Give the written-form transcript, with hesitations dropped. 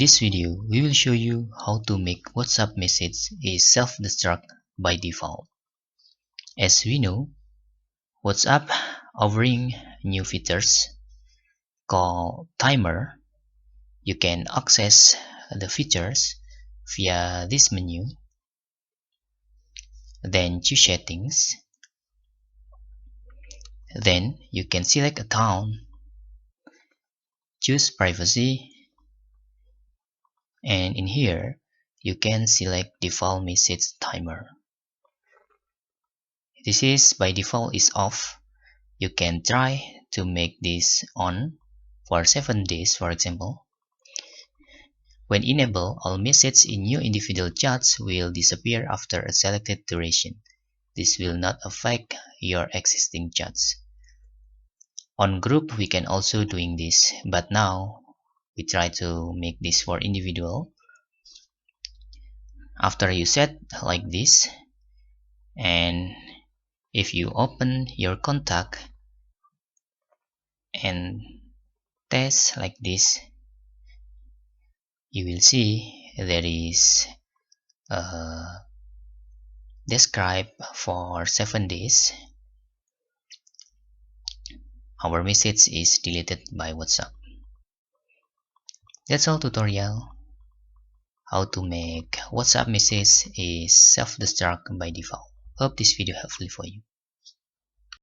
this video, we will show you how to make WhatsApp message is self-destruct by default. As we know, WhatsApp offering new features called timer. You can access the features via this menu, then choose settings, then you can select a tone, choose privacy, and in here you can select default message timer. This is by default is off. You can try to make this on for 7 days, for example. When enabled, all messages in your individual chats will disappear after a selected duration. This will not affect your existing chats. On group, we can also doing this, but now we try to make this for individual. After you set like this, and if you open your contact and test like this, you will see there is describe for 7 days our message is deleted by WhatsApp. That's all tutorial how to make WhatsApp message is self-destruct by default. Hope this video helpful for you.